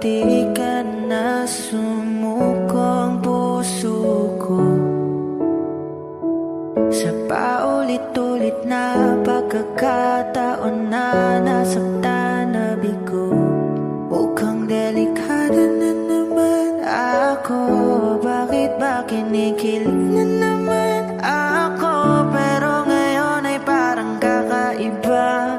di ka na sumuko ang puso ko sa paulit-ulit na pagkakataon na nasaktan na bigo. Mukhang delikado na naman ako. Bakit ba kinikilig na naman ako? Pero ngayon ay parang kakaiba.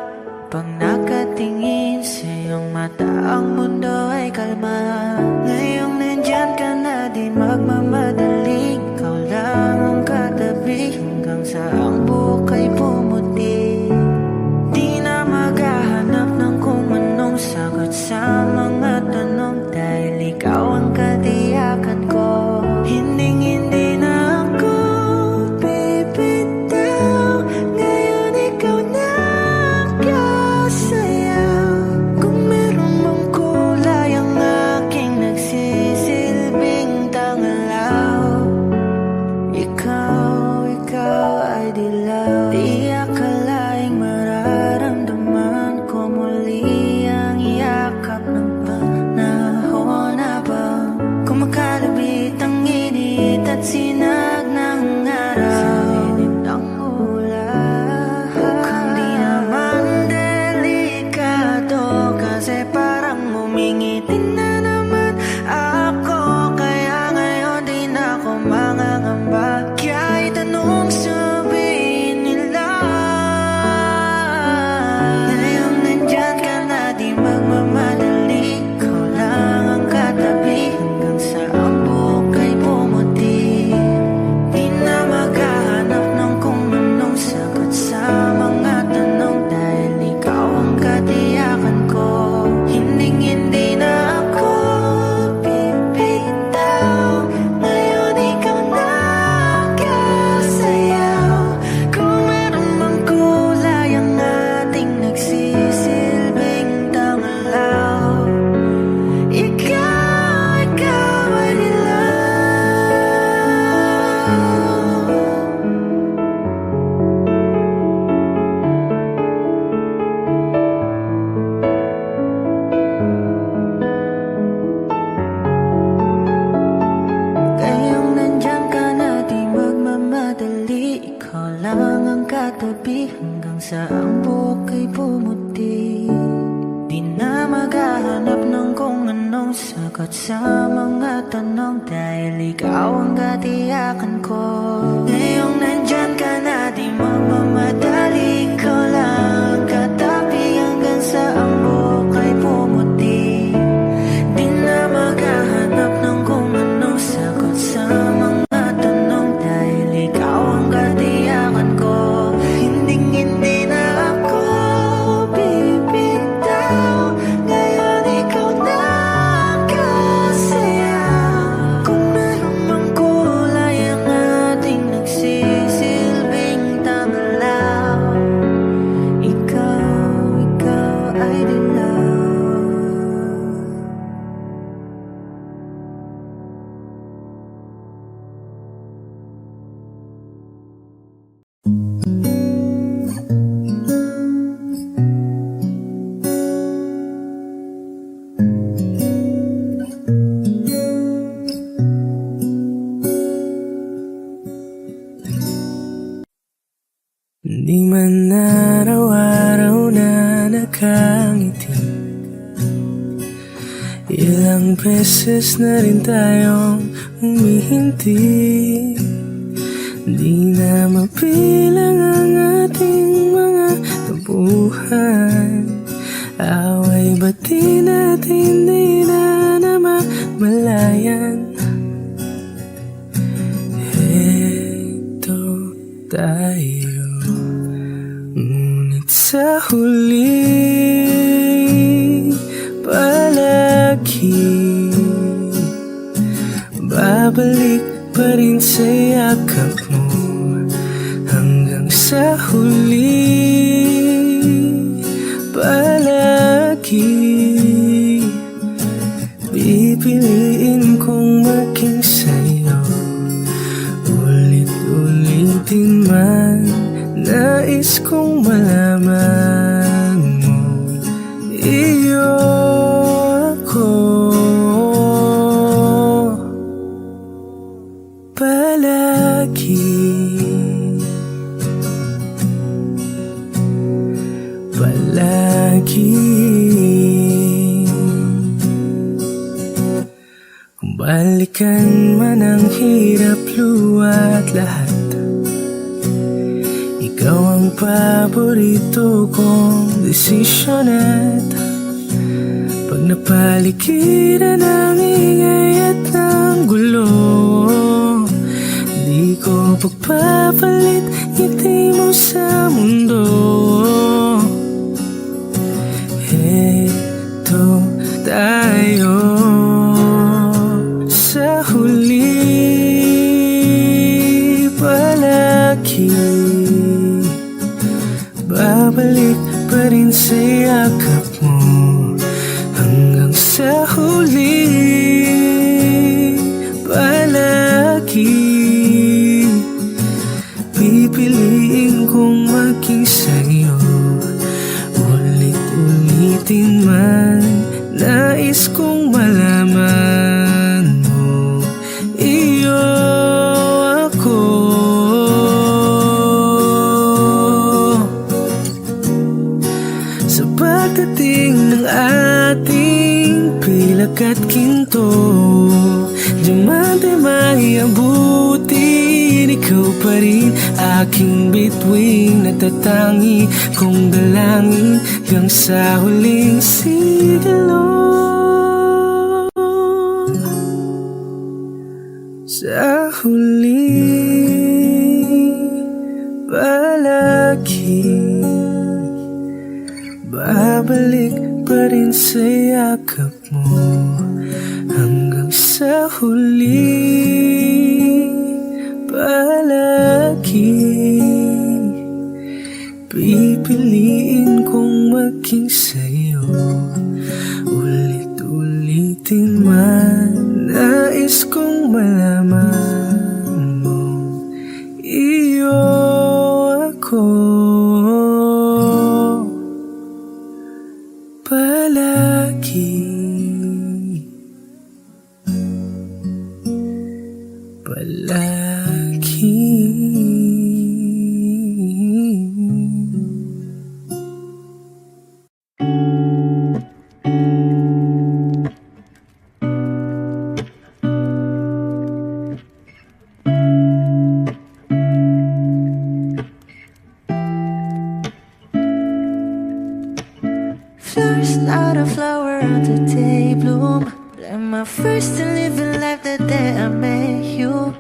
Pag nakatingin sa iyong mata, ang mundo ay kalma. Ngayong nandyan ka na, di magmamadali. Ikaw lang ang katabi hanggang sa ang buhok ay pumuti. Di na maghahanap ng kung anong sagot sa mga tanong, dahil ikaw ang katiyakan ko. Hinding-hindi na ako bibitaw. Ngayon ikaw na kasayaw. Kung meron mang kulay ang aking nagsisilbing tangalaw, ikaw ay dilaw. Di akalaing mararamdaman ko muli ang yakap ng panahon habang kumakalabit ang init at sinag ng araw sa lilim ng ulan. Mukhang di naman delikado kasi parang umingiti na naman ako. Kaya ngayon di na ako mangangamba. Kahit anong sabihin nila, ngayong nandyan ka na, di magmamadali. Ikaw lang ang katabi hanggang sa ang buhok ay pumuti. Di na maghahanap ng kung anong sagot sa mga tanong, dahil ikaw ang katiyakan ko. Hinding-hindi na ako bibitaw. Ngayon ikaw na kasayaw. Kung meron mang kulay ang ating nagsisilbing tangalaw, ikaw ay dilaw. Ngayong nandyan ka na, di magmamadali. Ikaw lang ang katabi hanggang sa ang buhok ay pumuti. Di na maghahanap ng kung anong sagot sa mga tanong, dahil ikaw ang katiyakan ko. Ngayong nandyan ka na, di magmamadali. Ikaw lang ang katabi hanggang sa ang buhok ay pumuti. Di na maghahanap ng kung anong sagot sa mga tanong, dahil ikaw ang katiyakan ko. Hinding-hindi na ako bibitaw. Ngayon ikaw na kasayaw. Kung meron mang kulay ang ating nagsisilbing tangalaw, ikaw ay dilaw. Di man araw-araw na nakangiti, ilang beses na rin tayong humihinti. Di na mapilang ang ating mga tampuhan. Away bati natin di na namamalayan. Heto tayo, ngunit sa huli palagi babalik pa rin sa yakap mo. Hanggang sa huli palagi pipiliin kong maging sa'yo. Ulit-ulitin man, nais kong malaman mo iyo ako. palagi. Kung balikan man ang hirap, luwa't lahat, ikaw ang paborito kong desisyon. At pag napaligiran ng ingay at ng gulo, di ko pagpapalit ngiti mo sa mundo. Heto tayo sa huli, palagi babalik pa rin sa yakap mo. Hanggang sa huli, palagi pipiliin kong maging sa'yo. Ulit-ulitin man, nais kong malaman mo, iyo ako. Sa pagdating ng ating pilak at ginto, diamante may abutin, ikaw pa rin aking bituin, natatangi kong dalangin hanggang sa huling sigilo. Sa huli, palagi babalik pa rin sa yakap mo. Hanggang sa huli, palagi pipiliin kong maging sa'yo. Ulit-ulitin man, nais kong malaman mo, iyo ako. Palagi, palagi. Flowers, not a flower on the day bloom. Like my first to live in life the day I met you.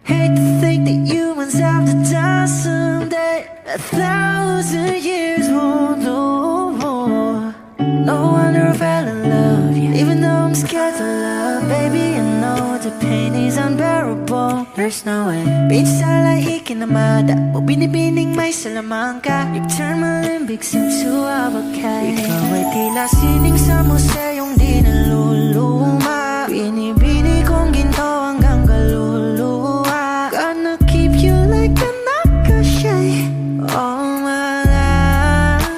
Hate to think that humans have the time someday. 1,000 years won't know more. No wonder I fell in love, yeah. Even though I'm scared to love, baby, I know the pain is unbearable. There's no way. Beachside like Ikinamada, o binibining may Salamanca. You turn my Olympics into Abacay. Ikaw ay tila sining sa museyong di naluluma. Binibini kong ginto hanggang kaluluwa. Gonna keep you like a nakashay all my life.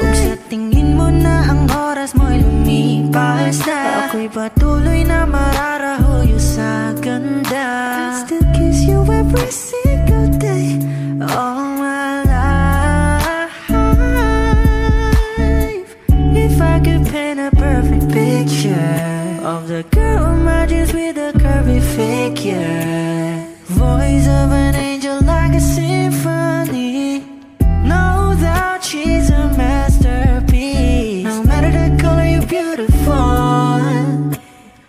Kung sa tingin mo na ang oras mo'y lumipas na, ako'y patuloy na mararahuyo sa ganda. I still kiss you every single day all my life. If I could paint a perfect picture of the girl in my dreams with a curvy figure, voice of an angel like a symphony, no doubt she's a masterpiece. No matter the color, you're beautiful.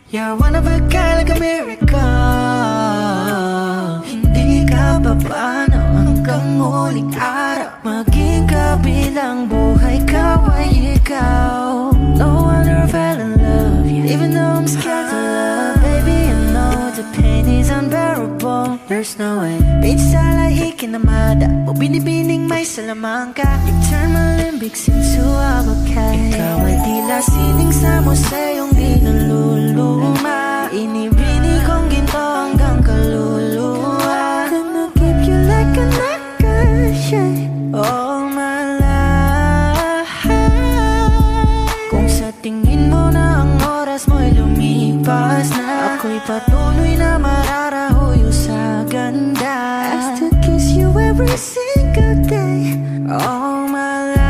You're one of a kind, like a miracle. Hindi ka papaano hanggang huling araw, maging kabilang buhay ka ay ikaw. No wonder I fell in love, yeah. Even though I'm scared to love, baby, I know the pain is unbearable. There's no way. Beachside like Ikinamada, o binibining may Salamanca. You turn my Olympics into Abacay. Ikaw ay tila sining sa museyong di naluluma. Inibini kong ginto hanggang kaluluwa. Gonna keep you like a nakashay all my life. Kung sa tingin mo na ang oras mo'y lumipas na, ako'y patuloy na mararahuyo sa ganda. I still kiss you every single day all my life.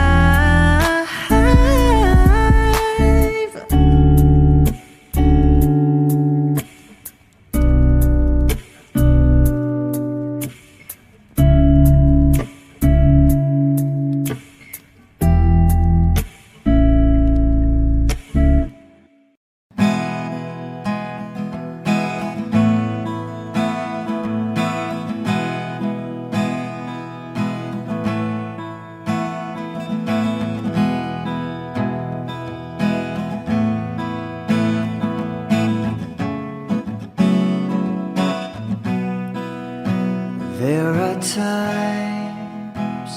There are times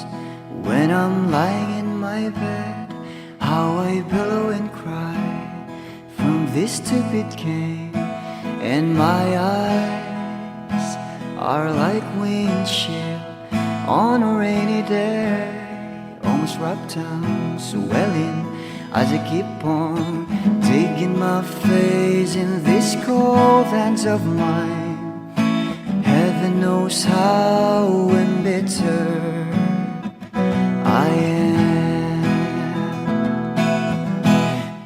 when I'm lying in my bed, how I pillow and cry from this stupid game, and my eyes are like windshield on a rainy day, almost rubbed down, swelling as I keep on digging my face in this cold hands of mine. Heaven knows how embittered I am,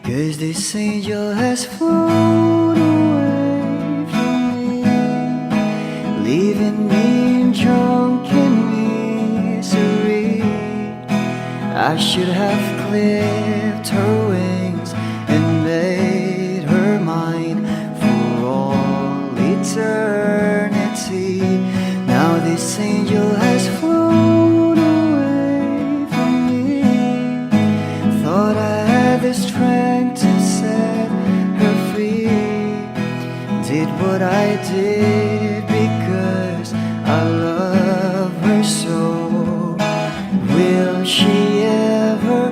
'cause this angel has flown away from me, leaving me in drunken misery. I should have clipped her wings and made her mine for all eternity. Now this angel has flown away from me. Thought I had the strength to set her free. Did what I did because I love her so. Will she ever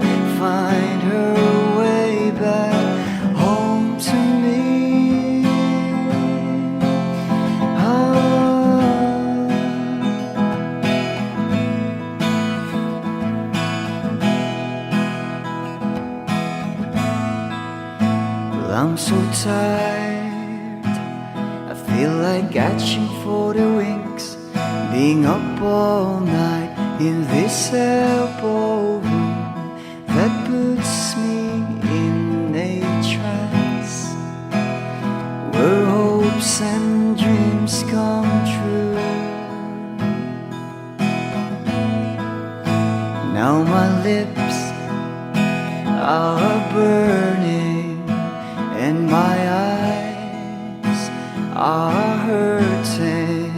find her way back home to me? I'm so tired, I feel like catching for the wings, being up all night in this elbow room that puts me in a trance, where hopes and dreams come true. Now my lips are burning and my eyes are hurting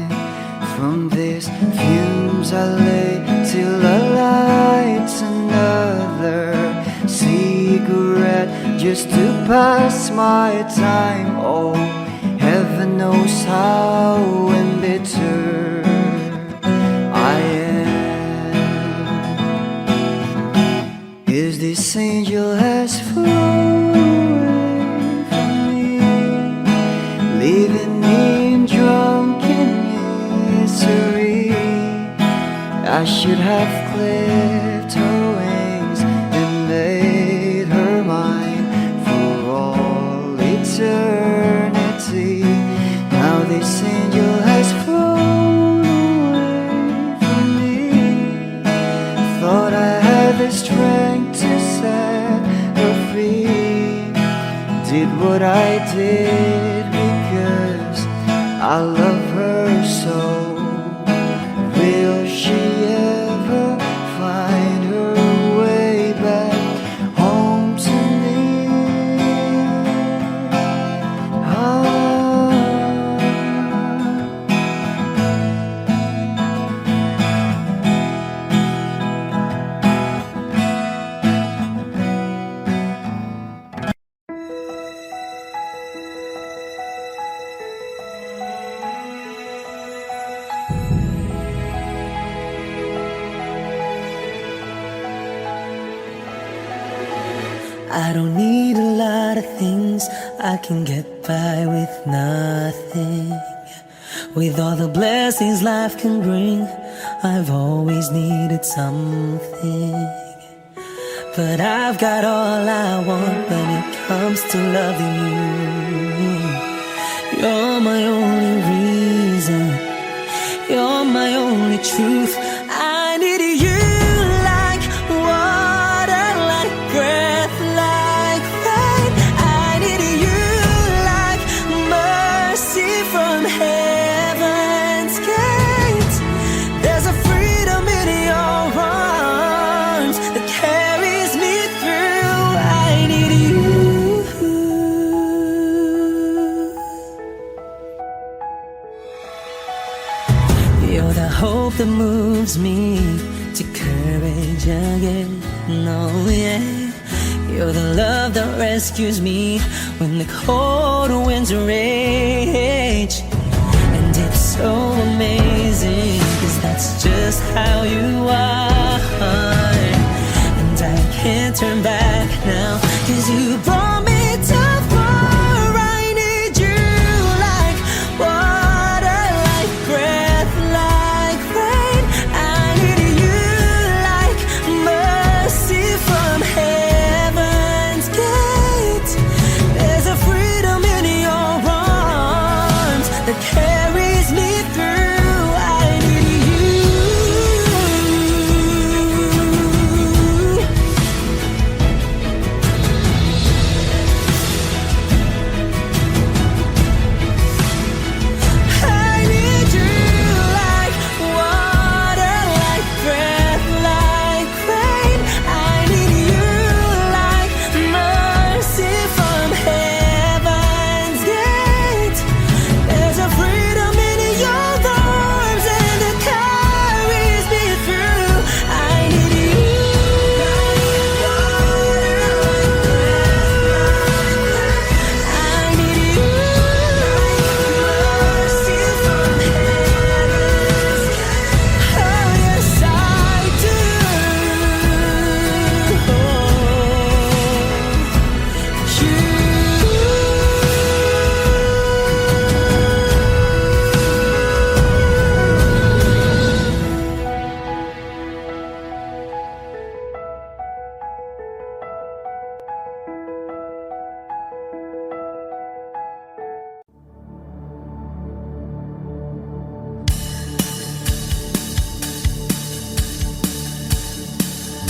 from these fumes. I lay till I light another cigarette just to pass my time. Oh, heaven knows how embittered I am, 'cause this angel has flown, leaving me in drunken misery. I should have clipped her wings and made her mine for all eternity. Now this angel has flown away from me. Thought I had the strength to set her free. Did what I did because I love her so. Will she ever find her way back home to me? I don't need a lot of things, I can get by with nothing. With all the blessings life can bring, I've always needed something. But I've got all I want when it comes to loving you. You're my only reason, you're my only truth. I need you like moves me to courage again. No, yeah, you're the love that rescues me when the cold winds rage. And it's so amazing, 'cause that's just how you are. And I can't turn back now, 'cause you brought me too far. I need you like water, like breath, like rain. I need you like mercy from heaven's gate. There's a freedom in your arms that carries me through. I need you. I need you like water, like breath, like rain. I need you like mercy from heaven's gate. There's a freedom in your arms and it carries me through. I need you like water, like breath, I need you like mercy from heaven's gate. Oh yes, I do.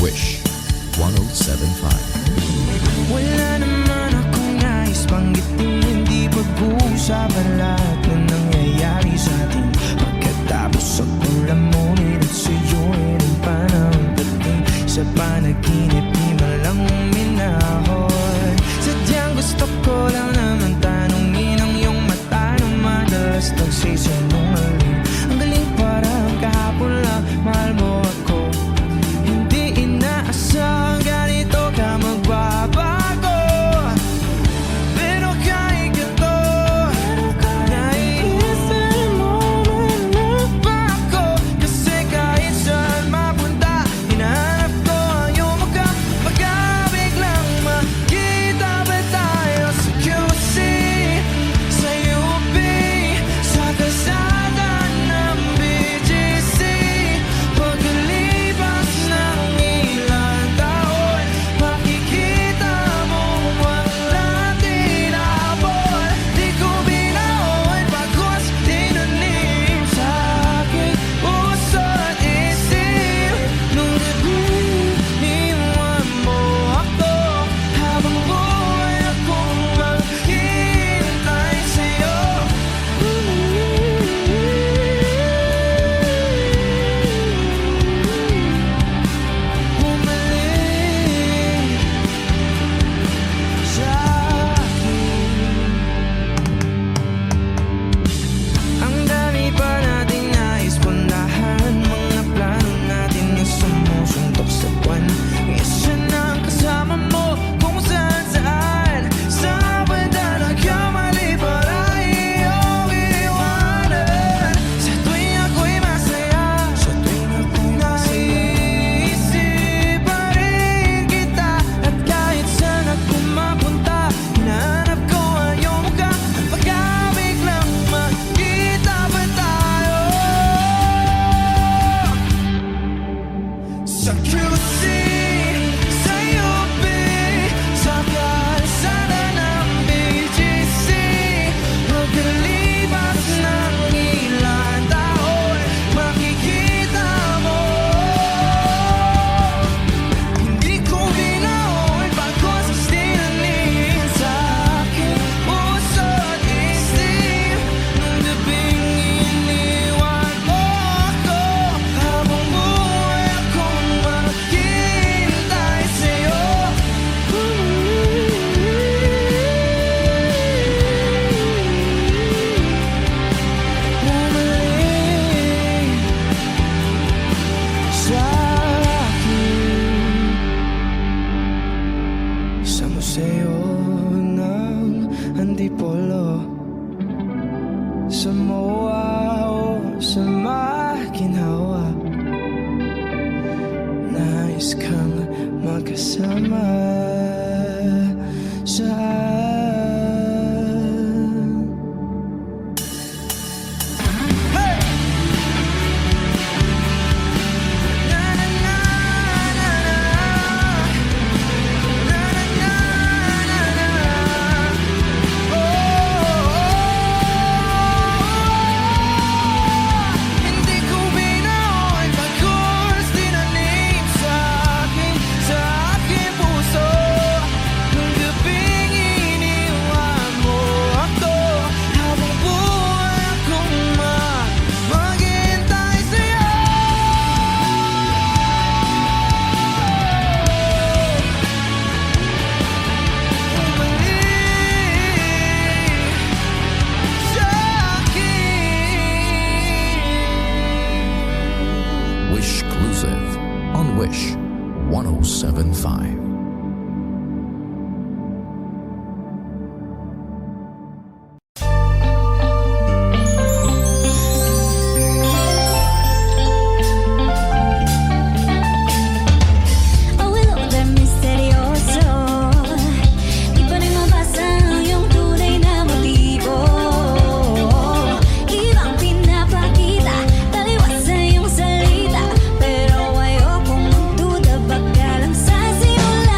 Wish 1075. Wala naman akong nais banggitin, hindi pag-uusapan lahat na nangyayari sa atin. Pagkatapos akong lamunin at suyuin ang panahon dating. Sa panaginip di man lang uminahon. Sadyang gusto ko lang naman tanungin ang iyong mata na madalas nagsisinungaling. Ang galing parang kahapon lang, mahal mo ako. Hindi inaasang ganito ka magbabago. Pero kahit ganito, naiisip mo nais kang makasama sa hindi ko binaon pagkos tinanim sa aking puso. Nung gabing iniwan mo ako, habang buhay akong maghihintay sa'yo. Wish Exclusive on Wish 1075. A willow de misterioso, di pa rin mabasa ang iyong tunay na motibo. Ibang pinapakita, taliwas sa iyong salita, pero ayokong magduda, baka lang sa simula.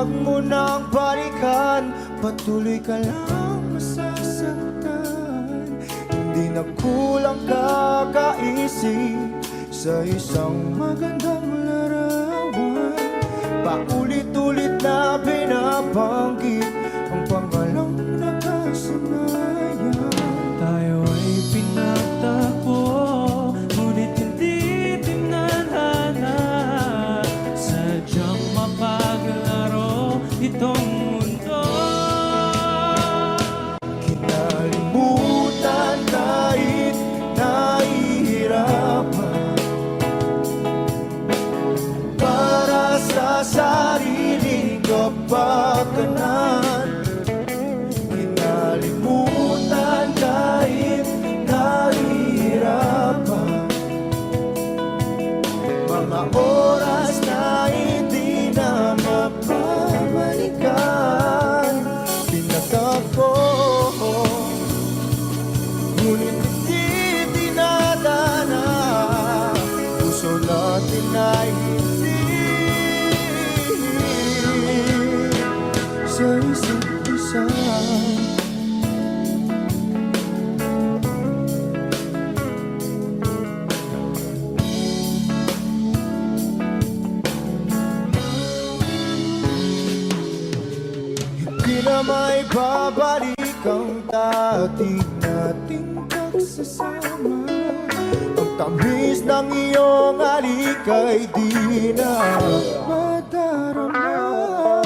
Huwag mo nang balikan, patuloy ka lang masasaktan. Hindi na kulang kakaisip sa isang magandang larawan. Paulit-ulit na binabanggit ang pangalang nakasanayan. Tayo ay pinagtagpo, ngunit hindi tinadhana. Sadyang mapaglaro itong mundo. Kinalimutan kahit nahihirapan, para sa sariling kapakanan. Kinalimutan kahit nahihirapan, mga oras na hindi na mapabalikan. Pinagtagpo, ngunit hindi dinadana. Puso natin ay hindi sa isa't isa. Hindi na may babalik ang dati nating pagsasama. Ang tamis ng iyong halik ay di na madarama.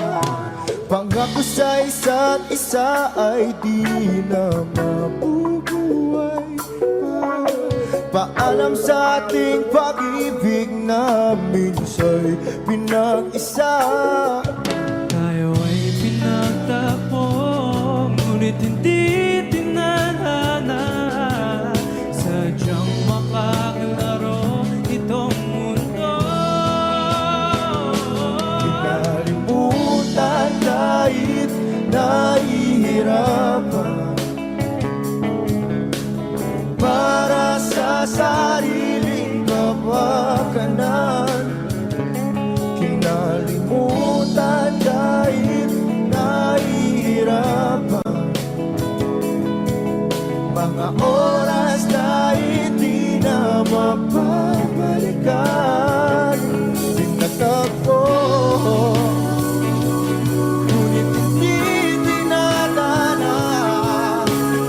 Pangako sa isa't isa ay di na mabubuhay pa. Paalam sa ating pag-ibig na minsa'y pinag-isa. Tayo ay pinagtagpo, ngunit hindi tinadhana. Sadyang makaglaro itong mundo. Kinalimutan kahit nahihirapan, para sa sariling kapakanan. Kinalimutan kahit nahihirapan, mga oras na hindi na mapabalikan. Pinagtagpo, ngunit hindi dinadana.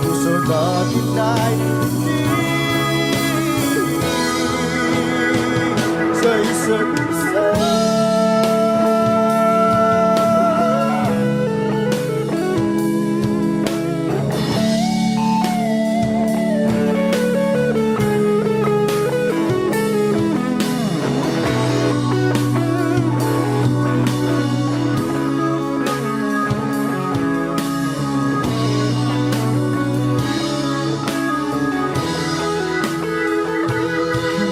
Puso natin ay hindi sa isa't isa.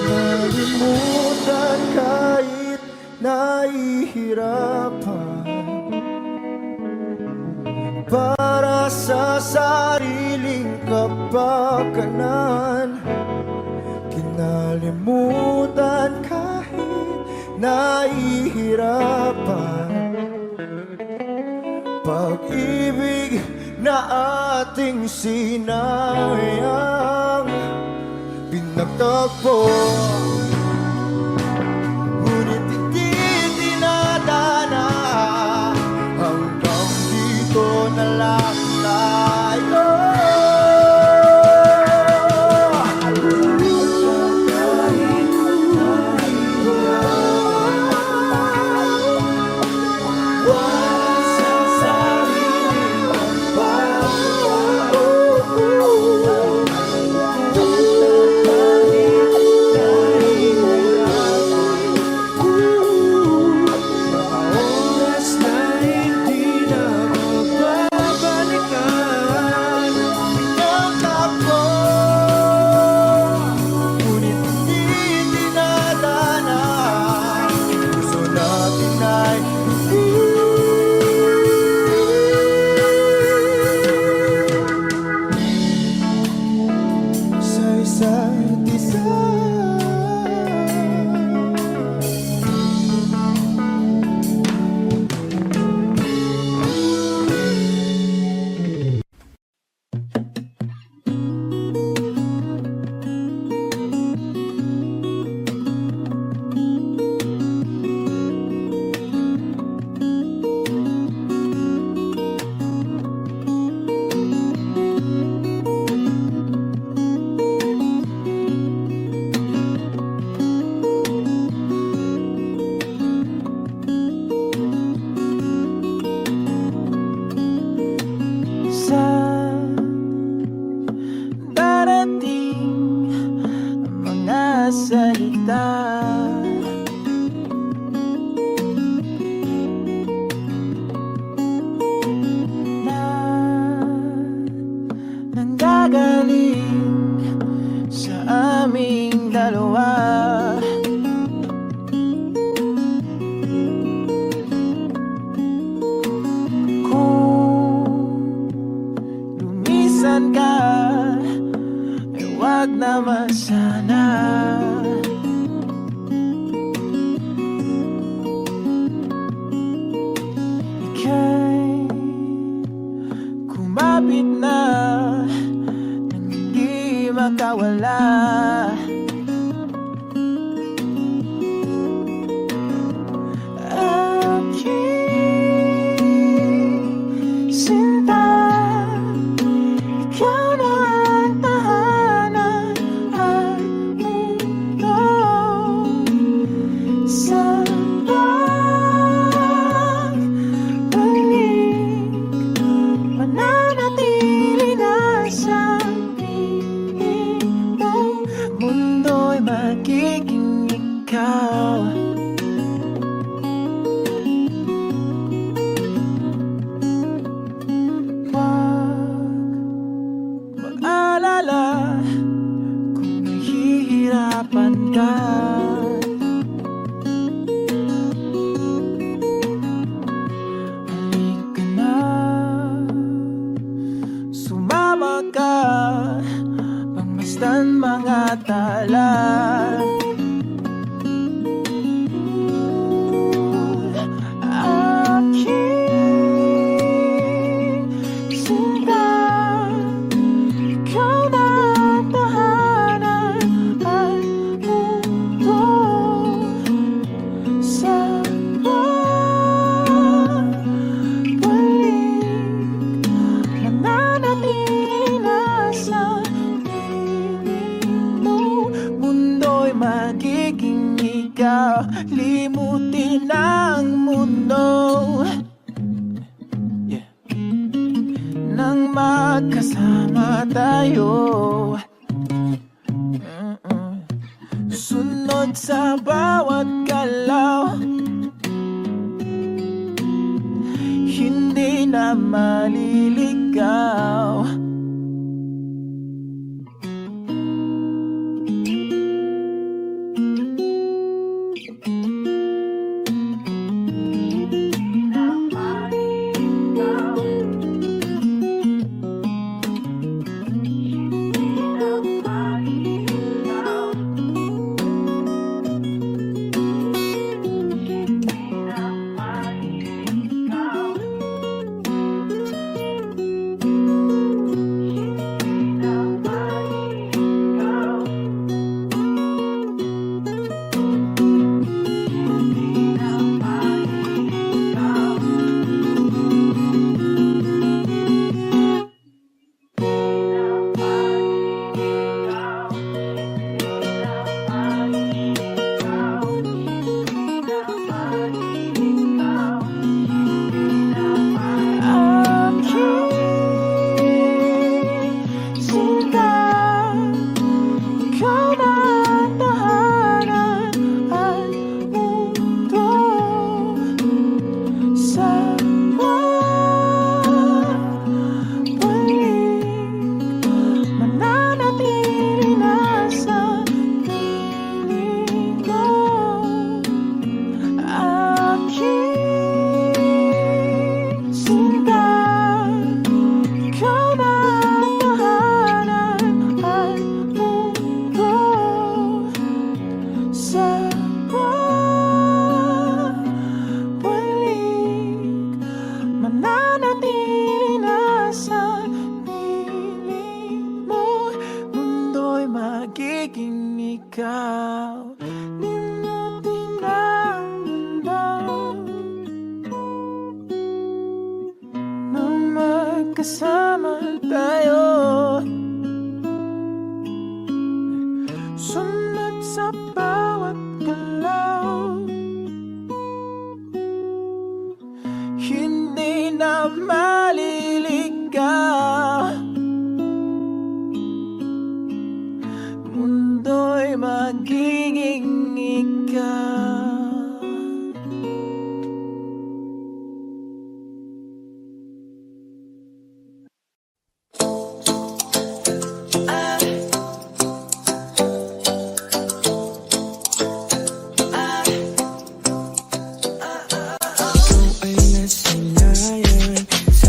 Kinalimutan kahit nahihirapan, para sa sariling kapakanan. Kinalimutan kahit nahihirapan, pag-ibig na ating sinayang. Pinagtagpo, ngunit hindi dinadana. Hanggang dito na lang tayo. malapit na nang hindi makawala. Aking sinta, ikaw na ang tahanan at mundo sa pagbalik. Mananatili na sa piling mo, mundo'y magiging ikaw. Mag-alala kung nahihirapan ka. Halika na, sumama ka, pagmasdan mga tala. Aking sinta, ikaw na ang tahanan at mundo sa pagbalik. Mananatili na sa piling mo, mundo'y magiging ikaw. Limutin ang mundo nang magkasama tayo. Sunod sa bawat galaw, hindi na maliligaw. magiging ikaw. Limutin ang mundo nang magkasama tayo. Sunod sa bawat galaw, hindi na maliligaw. Mundo'y magiging ikaw. Ay nasanayan sa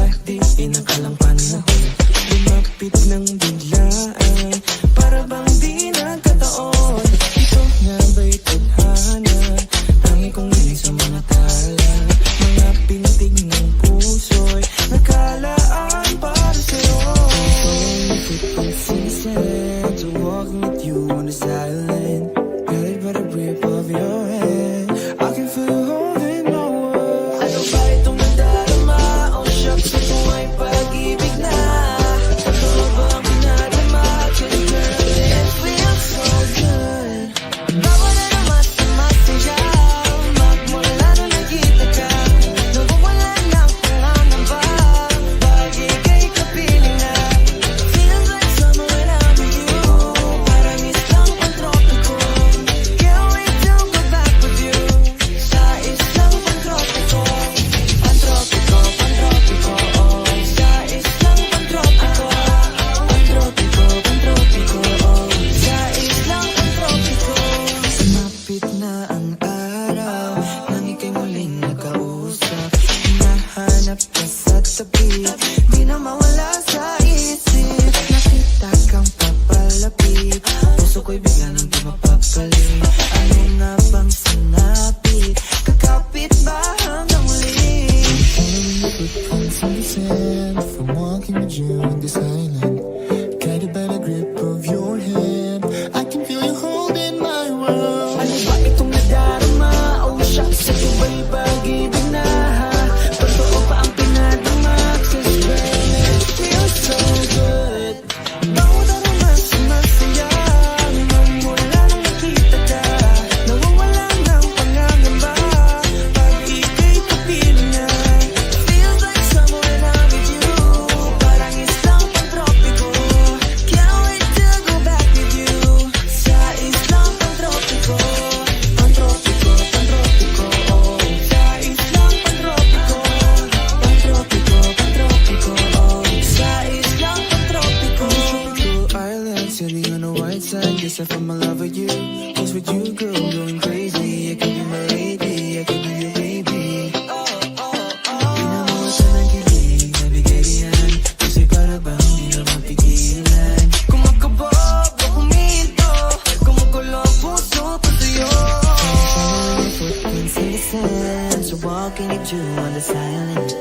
to walk and lead you on the silent.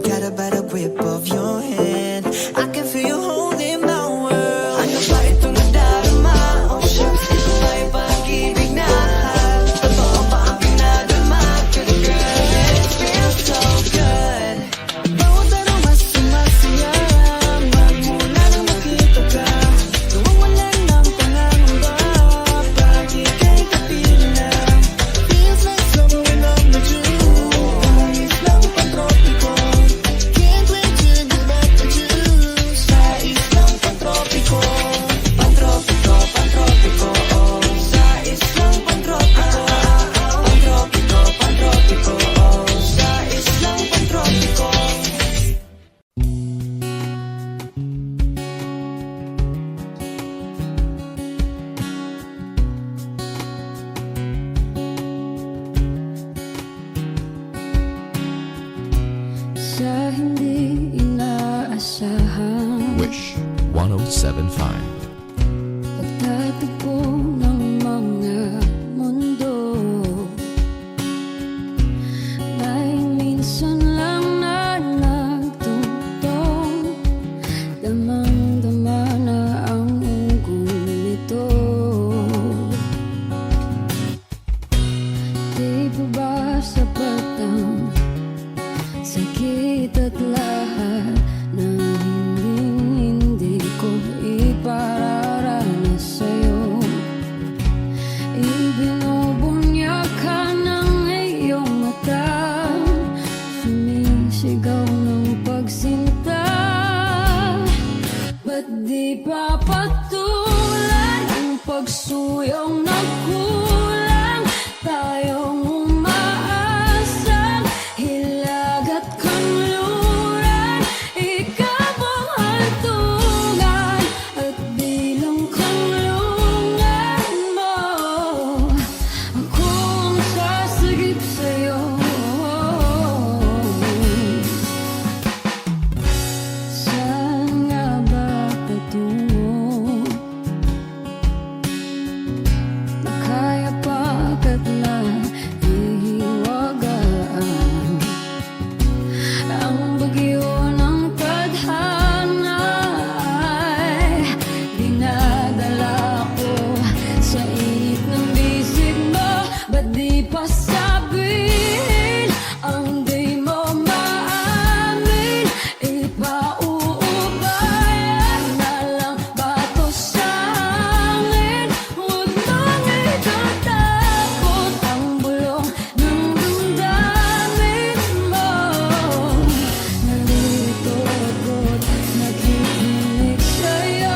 Got a better grip of your hand. I can feel you holding my world. Ano ba itong nadarama? Oh shucks, ito ba'y pag-ibig na? Totoo ba ang pinadama? Cause girl, it feels so good. Bawat araw mas sumasaya. Magmula nang makita ka, nawawalan ng pangangamba. Pag ika'y kapiling na, feels like summer when I'm with you. Langis lang pantropiko, can't wait to go back to you. Sa islang pantropiko, pantropiko, pantropiko, oh. Sa islang pantropiko, pantropiko, pantropiko, oh. Sa islang pantropiko. Sa hindi inaasahan Wish 1075. pagtatagpo ng mga mundo, may minsan lang na nagtutong, damang-dama na ang ugong nito. Di ba ba sapat ang sakit at lahat na hindi ko ipararanas sa'yo? Ibinubunyak ka ng iyong mata, sumisigaw ng pagsinta. Ba't di pa patulan ang pagsuyong nagkulang? Tayong umaasang hilag at kanluran, ikaw ang hantungan at bilang kanlungan mo. Akong sasagip sa'yo. Saan nga ba patungo? Nakaya pagkat nahihiwagaan ang bagyo ng tadhana ay dinadala ko sa init ng bisig mo. Ba't di pa sabihin ang di mo maamin? Ipauubayan na lang ba to sa akin? Huwag mong itatakot ang bulong ng damdamin mo. Nandito ako't nakikinig sa'yo.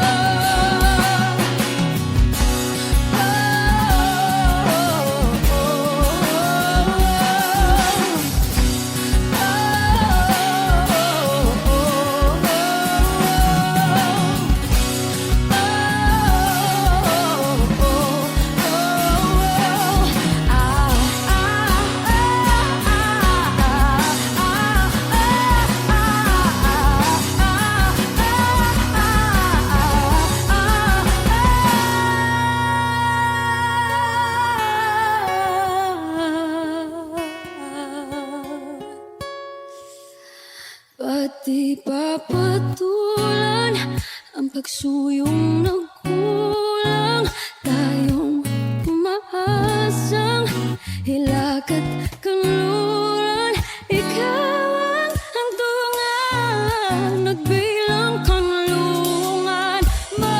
Ba't di pa patulan ang pagsuyong nagkulang? Tayong umaasang hilag at kanluran, ikaw ang hantungan at bilang kanlungan mo.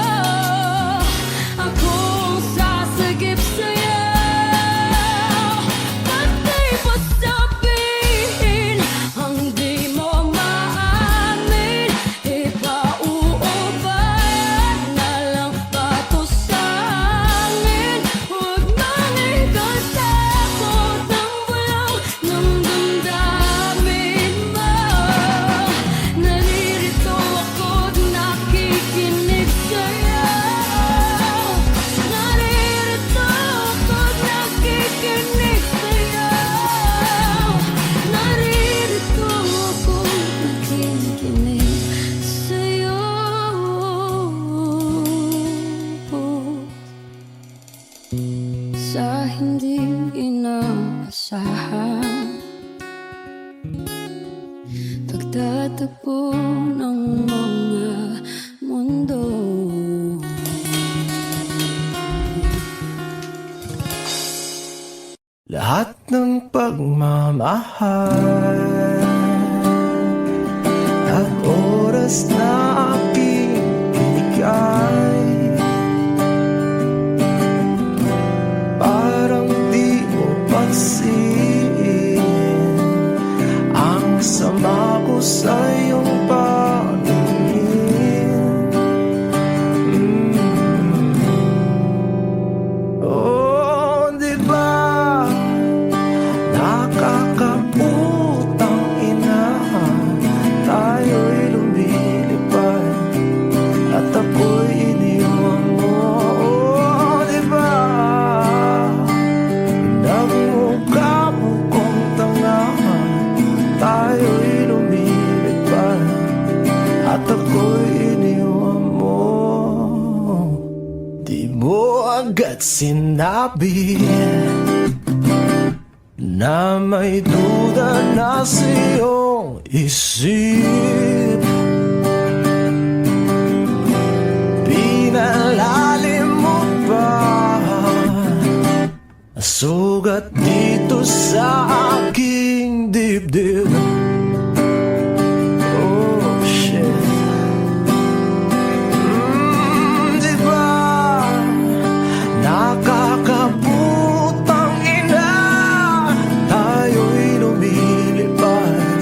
Akong sasagip sa'yo. Ba't di pa sabihin ang di mo maamin? Ipauubayan na lang Nagtatagpo ng mga mundo. Lahat ng pagmamahal at oras na aking binigay, parang di mo pansin ang sama ko sa iyong paningin. Oh, di ba nakakaputang ina, tayo'y lumilipad at ako'y iniwan mo. Oh, di ba nagmukha mo kong tanga, tayo'y lumilipad at ako'y iniwan mo. Di mo agad sinabi na may duda na sa iyong isip, pinalalim mo pa sugat dito sa aking dibdib. Oh shit. Di ba nakakaputang ina, tayo'y lumilipad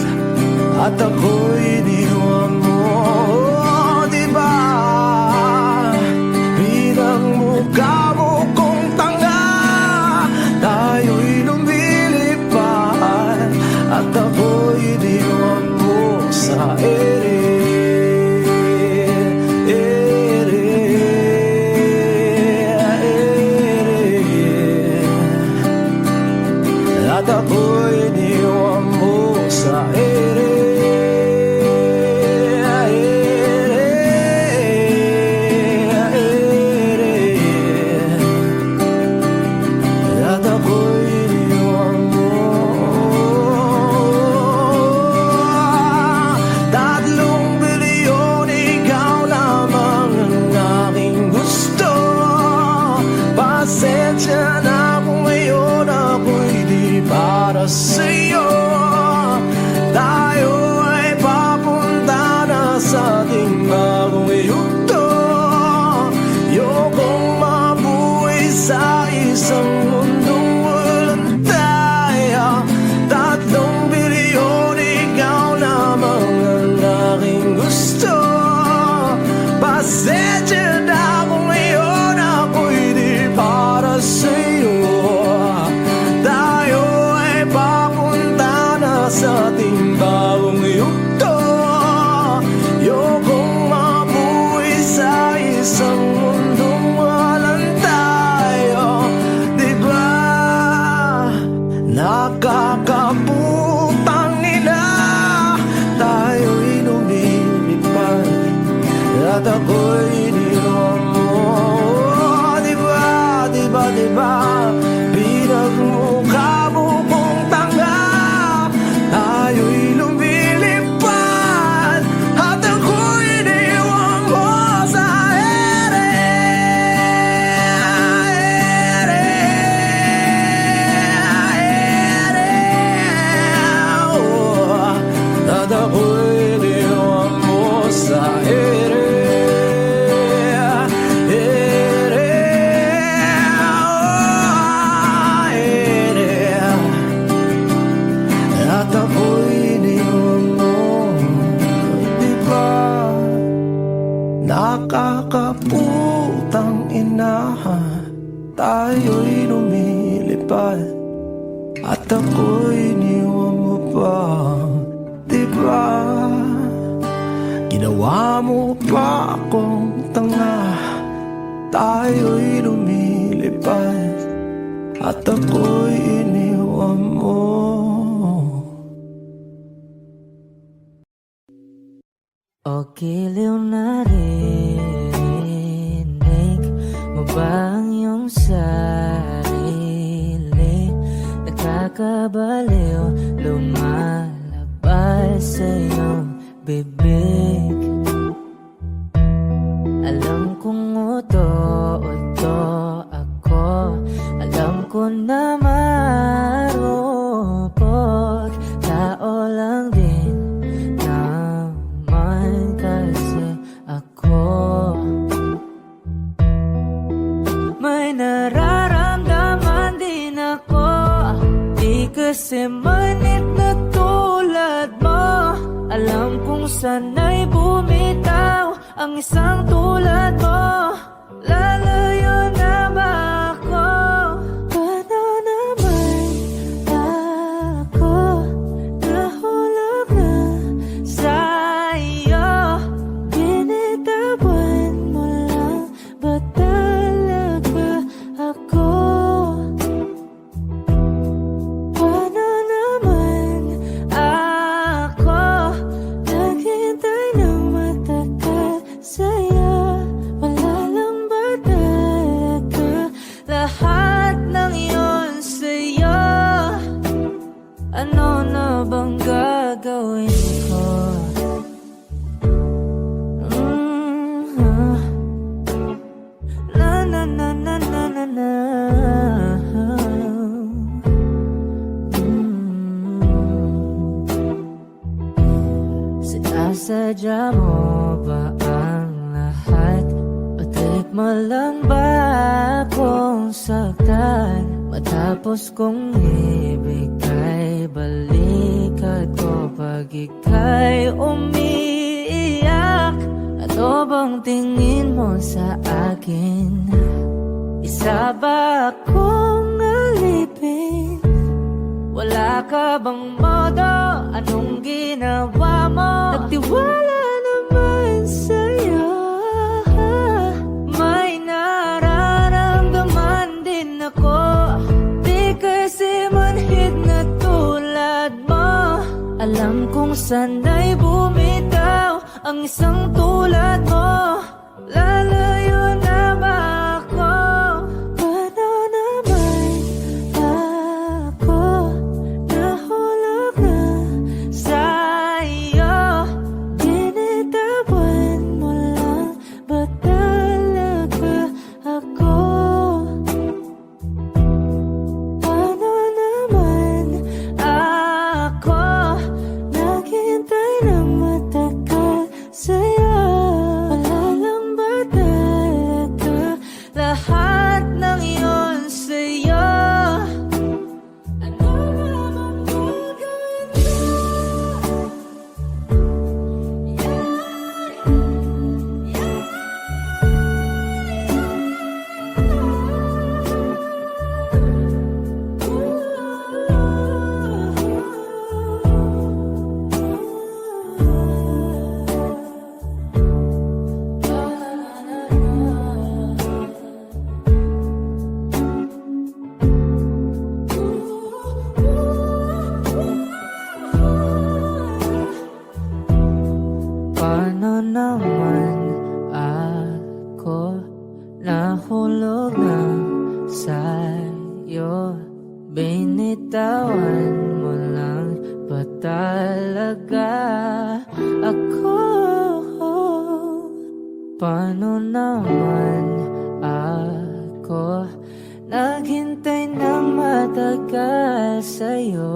at ako'y iniwan mo. Oh, di ba pinagmukha mo kong tanga, tayo'y lumilipad at ako'y iniwan mo sa ere. At ako'y iniwan mo sa ere. At ako'y iniwan mo. 3 bilyon, ikaw lamang ang aking gusto. Pasensya na kung ngayon ako'y di para sa'yo. Tayo ay papunta na sa ating bagong yugto. Ayokong mabuhay sa isang mundong walang tayo. 3 bilyon, ikaw lamang ang aking gusto. Pasensya na kung ngayon ako'y di para sa'yo. Tayo ay papunta na sa ating bagong yugto. Ayokong mabuhay sa isang mundong walang tayo. Di ba nakakaputang ina, tayo'y lumilipad at ako'y iniwan mo. Di ba, di ba, di ba pinagmukha mo kong tanga, tayo'y lumilipad at ako'y iniwan mo sa ere. Oh, at ako'y iniwan mo sa ere. At ako'y iniwan mo. Di ba nakakaputang ina, tayo'y lumilipad at ako'y iniwan mo pa. Di ba ginawa mo pa akong tanga, tayo'y lumilipad at ako'y iniwan mo. O giliw na rinig mo ba ang iyong sarili? Nakakabaliw, lumalabas sa iyong bibig. Alam kong uto-uto ako, alam ko na marupok, tao lang din naman kasi ako. May nararamdaman din ako, di kasi manit na tulad mo. Alam kong sana'y bumitaw ang isang tulad mo. Lalayo na ba ako? Paano naman ako nahulog na sa'yo? Binitawan mo lang ba talaga ako? Paano naman ako naghintay ng matagal sa'yo? Wala lang ba talaga lahat ng iyon sa'yo? Ano na bang gagawin ko? Na na na na na na na. Sinasadya mo ba ang lahat? O trip mo lang ba akong saktan? Matapos kong ibigay balikat ko pag ika'y umiiyak. Ano bang tingin mo sa akin? Isa ba akong alipin? Wala ka bang modo? Anong ginawa mo? Nagtiwala naman sa'yo. May nararamdaman din ako, di kasi manhid na tulad mo. Alam kong sana'y bumitaw ang isang tulad mo. Lalayo na ba ako? Paano naman ako nahulog na sa'yo? Binitawan mo lang ba talaga ako? Paano naman ako naghintay ng matagal sa'yo? Wala lang ba talaga lahat ng iyon sa'yo? Ano naman gagawin ko? Paano naman ako nahulog na sa'yo? Binitawan mo lang ba talaga ako? Paano naman ako naghintay ng matagal sa'yo?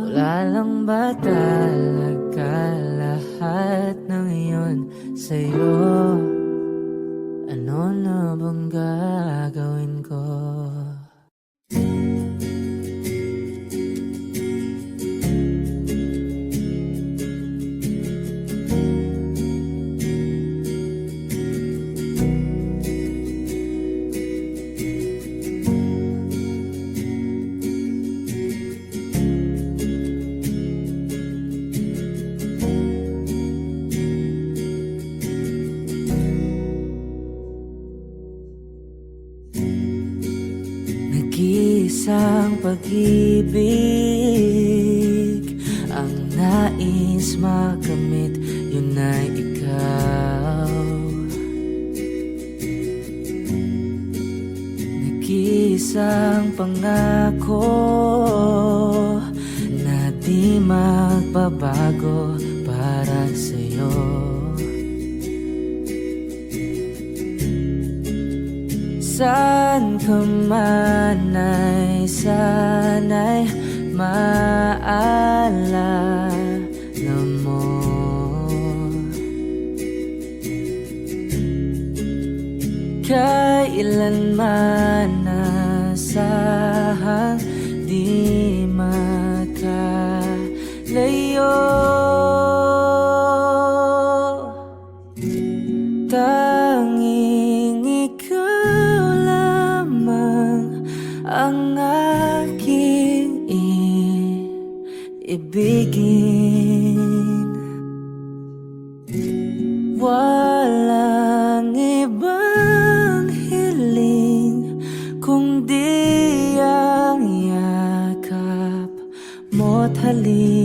Wala lang ba talaga lahat ng iyon sa'yo? Ano na bang gagawin ko? Nag-iisang pag-ibig ang nais makamit, yun ay ikaw. Nag-iisang pangako na di magbabago pa para sa'yo. Saan ka man ay sana'y maalala mo. Kailanman nasahang di makalayo. Tanging ikaw lamang ang aking ibigin. Walang ibang hiling kundi ang yakap mo't halik.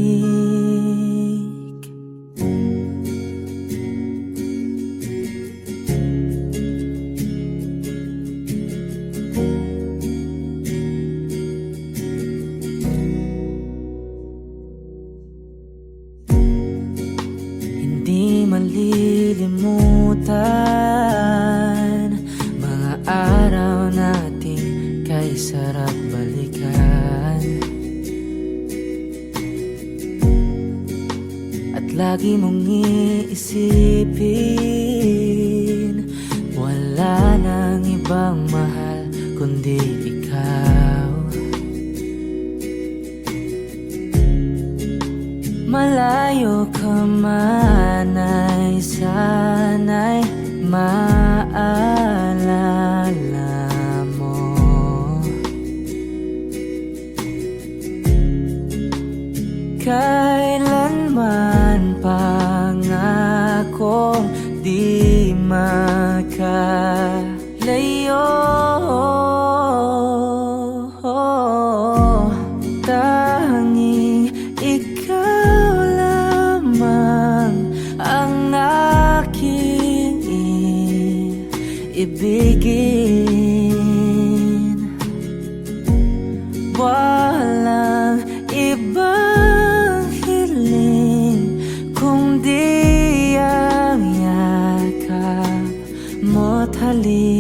Hindi malilimutan mga araw nating kay sarap balikan. At lagi mong iisipin, wala nang ibang mahal kundi ikaw. Malayo ka man ay sana'y maalala mo. Kailanman pangakong di makalayo. Tanging ikaw lamang ang aking ibigin. Walang ibang hiling kundi ang yakap mo't halik.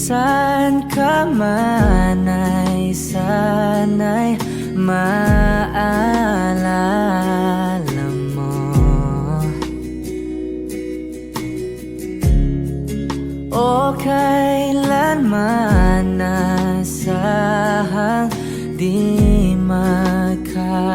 Saan ka man ay sana'y maalala mo. O kailanman nasahang di makalayo.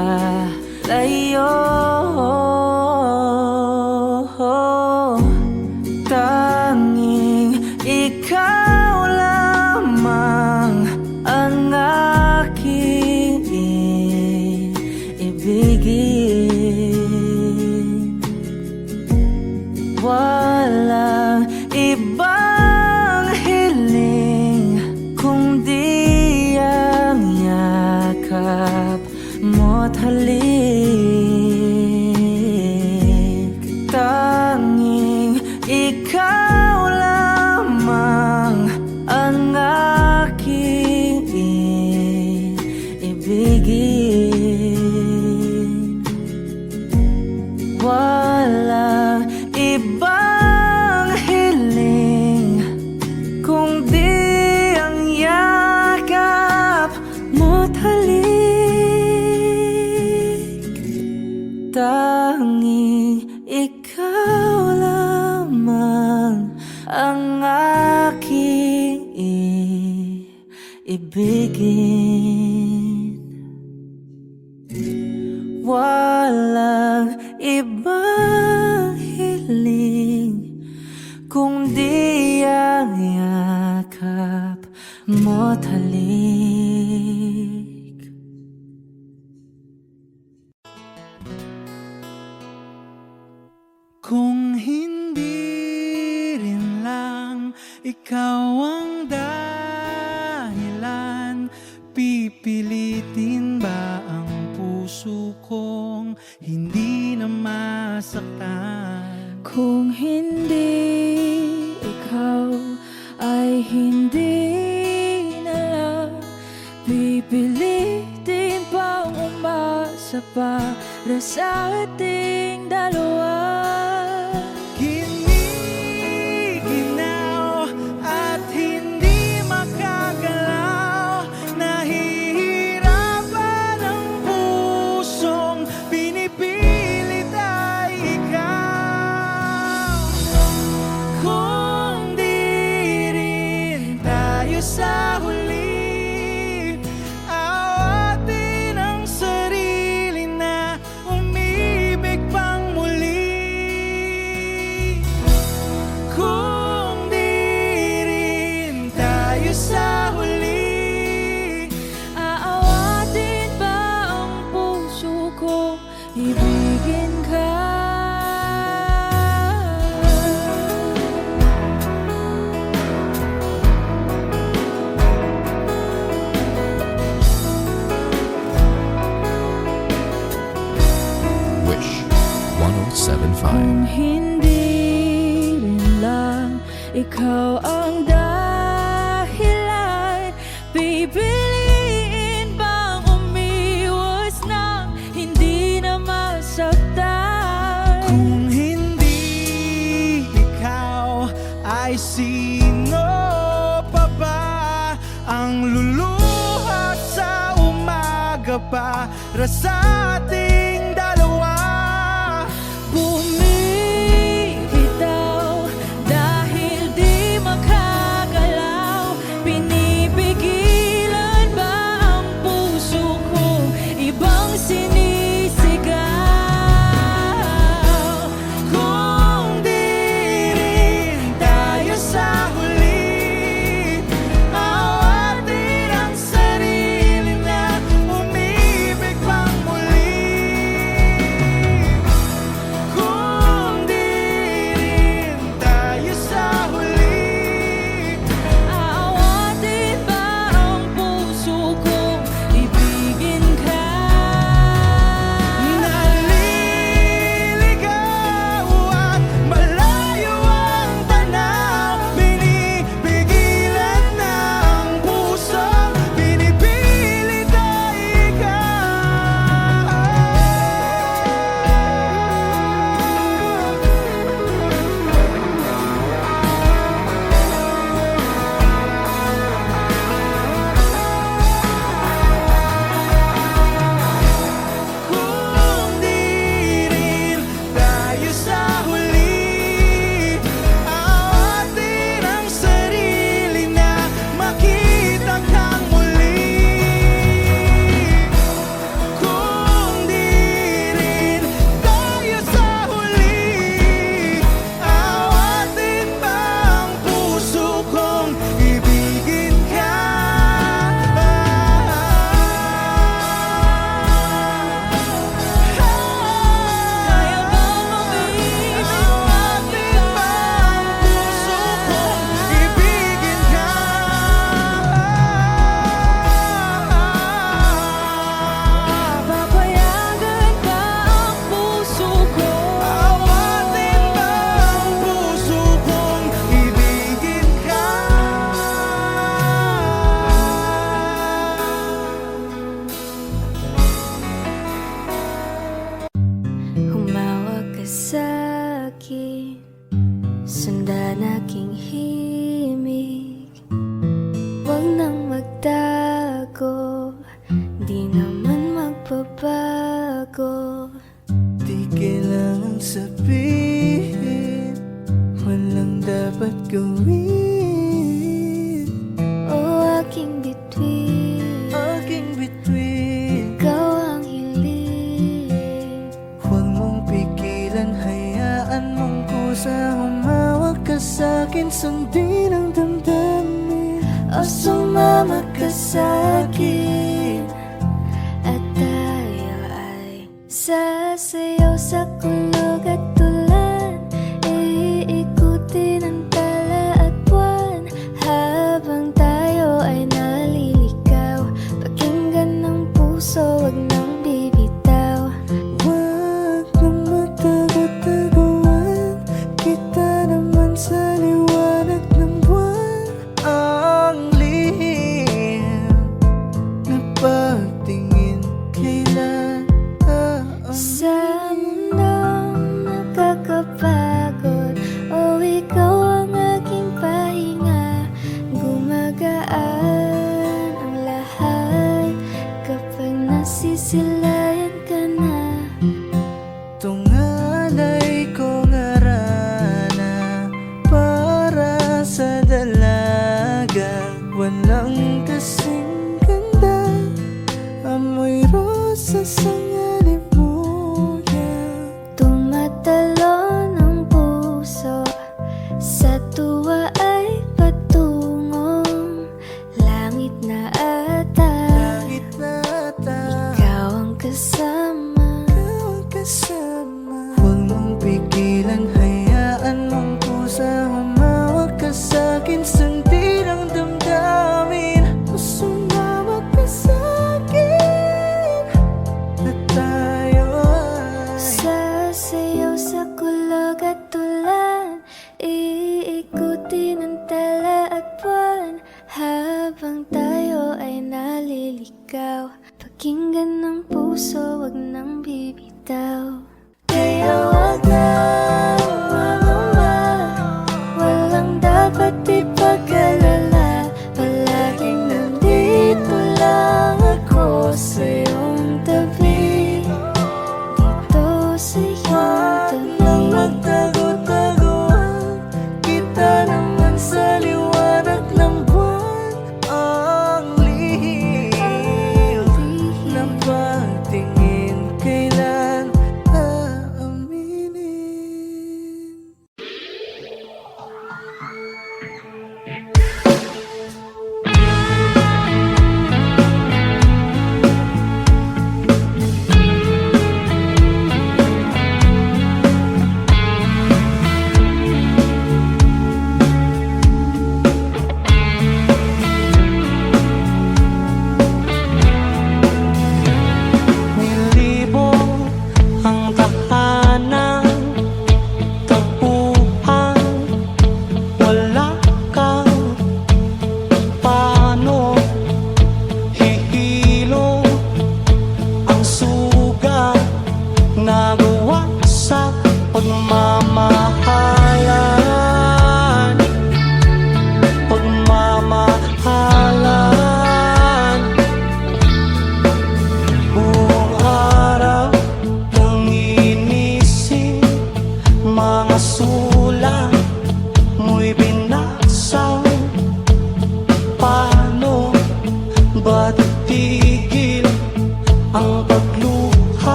Tanging ikaw lamang ang aking ibigin. Walang ibang hiling kundi ang yakap mo't halik. Tanging ikaw lamang ang aking ibigin. Walang ibang hiling kundi ang yakap mo't halik. Tanging ikaw lamang ang aking ibigin. Walang ibang hiling kundi ang yakap mo't halik. Kung hindi rin lang ikaw ang dahilan, pipilitin ba ang puso ko masaktan. Kung hindi ikaw ay hindi na lang pipilitin pang umasa para sa ating dalawa. Giniginaw at hindi makagalaw, nahihirapan ang pusong pinipilit ay ikaw. Kung di rin tayo sa huli, awatin ang sarili na umibig pang muli. Kung di rin tayo sa huli, Aawatin ba ang puso ko, ibigin ka? Wish 1075. Kung hindi rin lang ikaw ang dahilan, pipiliin bang umiwas nang hindi na masaktan? kung hindi ikaw, ay sino pa ba ang luluha sa umaga para sa ating dalawa? Bumibitaw dahil di makagalaw, pinipigilan ba ang puso ko, ibang sinisigaw? Kung di rin tayo sa huli, awatin ang sarili na umibig pang muli. Kung di rin tayo sa huli, Aawatin ba ang puso ko, ibigin ka? naliligaw at malayo ang tanaw, pinipigilan ng puso, pinipilit ay ikaw. Kung di rin tayo sa huli, awatin ang sarili na makita kang muli. Kung di rin tayo sa huli, awatin ba ang puso kong ibigin ka? Kaya bang umibig Awatin ba ang puso kong ibigin ka? Papayagan ba ang puso ko? Awatin ba ang puso kong ibigin ka? Humawak ka sa'kin, sundan aking himig. Huwag nang magtago, di naman magbabago. Di kailangang sabihin, walang dapat gawin. O aking bituin, Aking bituin, ikaw ang hiling. huwag mong pigilan, hayaan mong kusa. Humawak ka sa'kin, sundin ang damdamin. O sumama ka sa'kin, at tayo ay sasayaw sa kulog at tulan. Iikutin ang tala at buwan, habang tayo ay naliligaw. Pakinggan ng puso, wag nang bibitaw. Huwag nang matagot sa sangalimuyan. Tumatalon ang puso, sa tuwa ay patungong langit na ata. Langit na ata, Ikaw ang kasama. ikaw ang kasama. Huwag mong pigilan, hayaan mong pusa humawak ka sa'kin. Sundin ang damdamin, sumawak ka sa'kin. At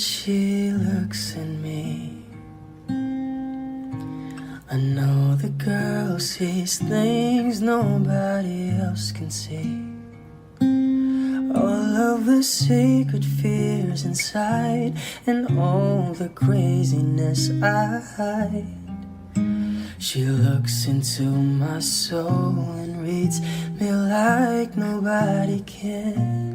she looks at me, I know the girl sees things nobody else can see. All of the secret fears inside and all the craziness I hide. She looks into my soul and reads me like nobody can.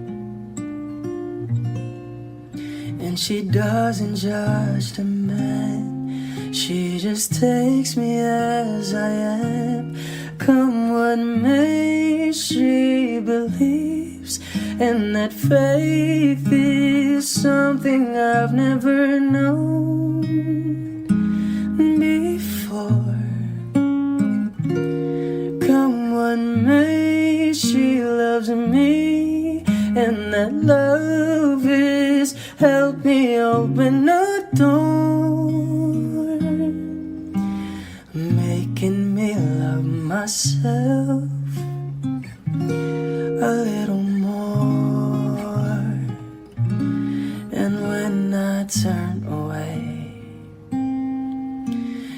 And she doesn't judge the man, she just takes me as I am. Come what may, she believes, and that faith is something I've never known before. Come what may, she loves me, and that love is help me open a door, making me love myself a little more. And when I turn away,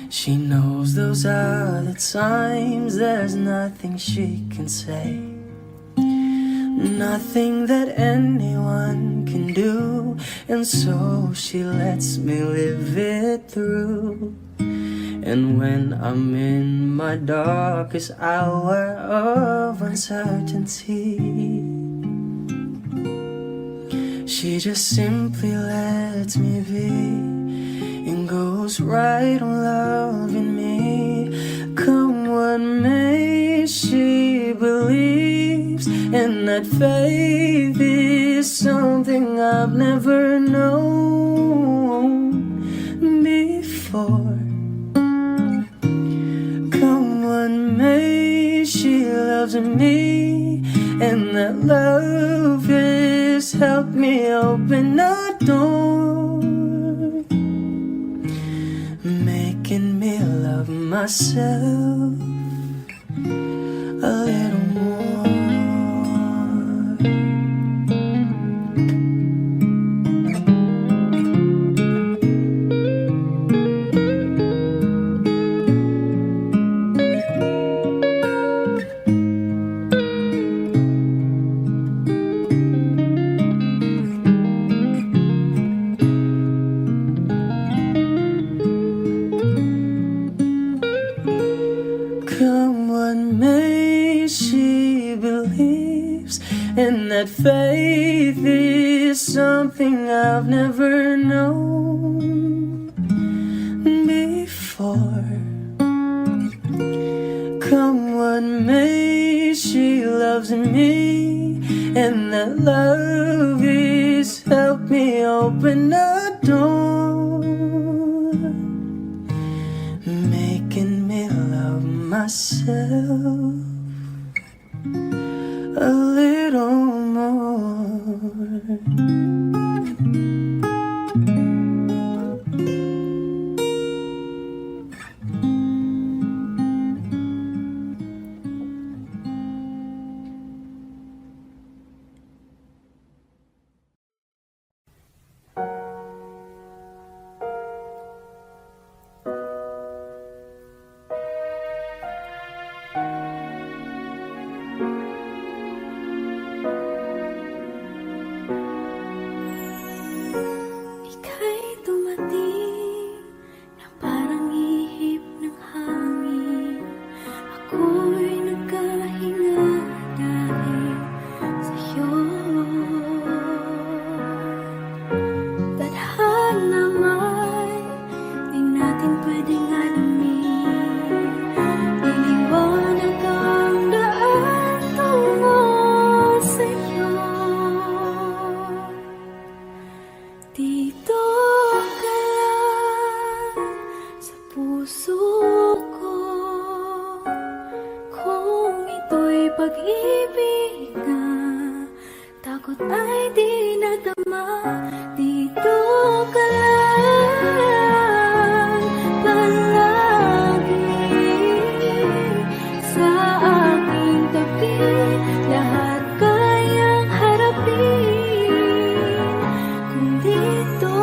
she knows those are the times there's nothing she can say, nothing that anyone can do, and so she lets me live it through. And when I'm in my darkest hour of uncertainty, she just simply lets me be and goes right on loving me. Come what may, she believes, and that faith is something I've never known before. Come what may, she loves me, and that love has helped me open a door, making me love myself a little more. Come what may, she believes, and that faith is something I've never known before. Come what may, she loves me, and that love is helped me open a door, making me love myself a little more. Ika'y dumating na parang ihip ng hangin. Ako'y nagkahinga dahil sa'yo. Tadhana man, di natin pwedeng alamin. Iniwanag ang daan tungo sa'yo. Dito ka lang sa puso ko, kung ito'y pag-ibig na takot ay di nadama. Dito ka lang palagi sa aking tabi, lahat kayang harapin kung dito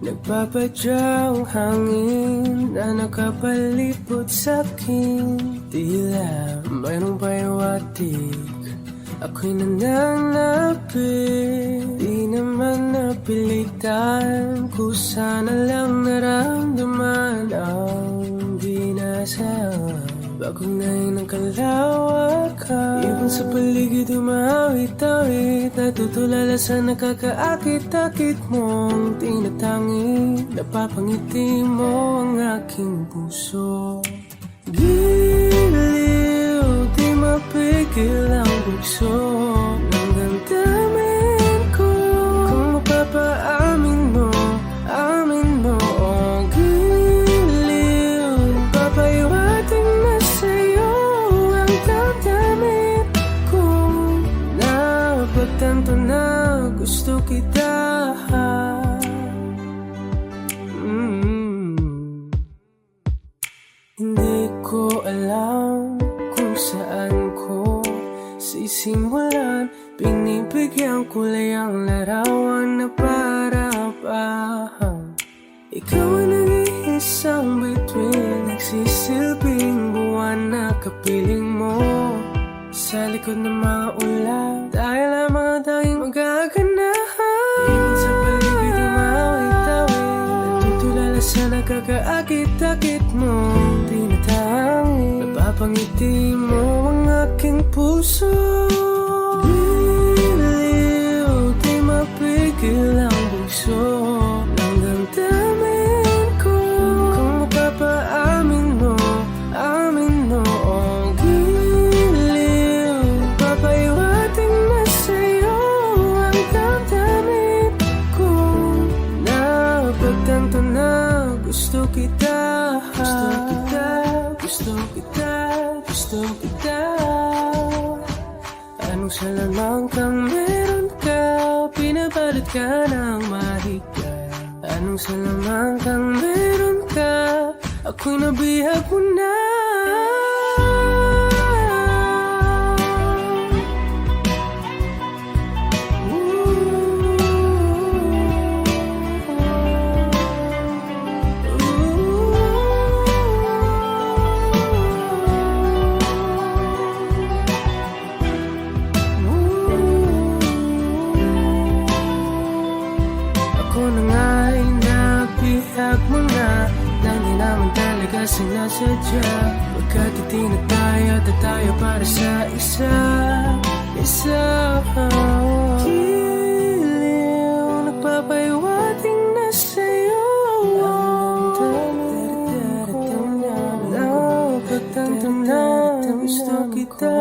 Nagpapadyang hangin na nakapalipot sa'kin. Tila mayroong pahiwatig, ako'y nananapit. Di naman napilitan, kusana lang naramdaman ang ginasawang bagong ngayon ng kalawakan. Ibon sa paligid umawit-awit, natutulala sa nakakaakit-akit mong tinatangi. Napapangiti mo ang aking puso. Giliw, di mapigil ang bugso ng damdamin ko. Kung mapapaamin mo, amin mo. Oh, giliw, papahiwatig na sa'yo ang damdamin ko. Napagtanto na gusto kita. Hindi ko alam kung saan ko sisimulan. Pinibigyan kulay ang larawan na para-parahan. Ikaw ang nag-iisang bituin, nagsisilbing buwan na kapiling mo. Sa likod ng mga ulan, tayo lamang ang tanging magaganahan. Ibon sa paligid umawit-awit, natutulala sa nakakaakit-akit mo. Napapangiti mo ang aking puso. Giliw, di mapigil ang bugso ng damdamin ko. Kung mapapaamin mo, amin mo. Oh, giliw, papahiwatig na sa'yo ang damdamin ko. Napagtanto na gusto kita. Gusto kita, gusto kita, gusto kita. Anong salamang kang meron ka, pinabalot ka ng mahika. Anong salamang kang meron ka, ako'y nabihag mo na. Ako na nga'y nabihag mo na, nang di naman talaga sinasadya. Pagkat itinataya at tayo para sa isa. Giliw, nagpapahiwatig na sa'yo ang damdamin ko. Napagtanto na gusto kita.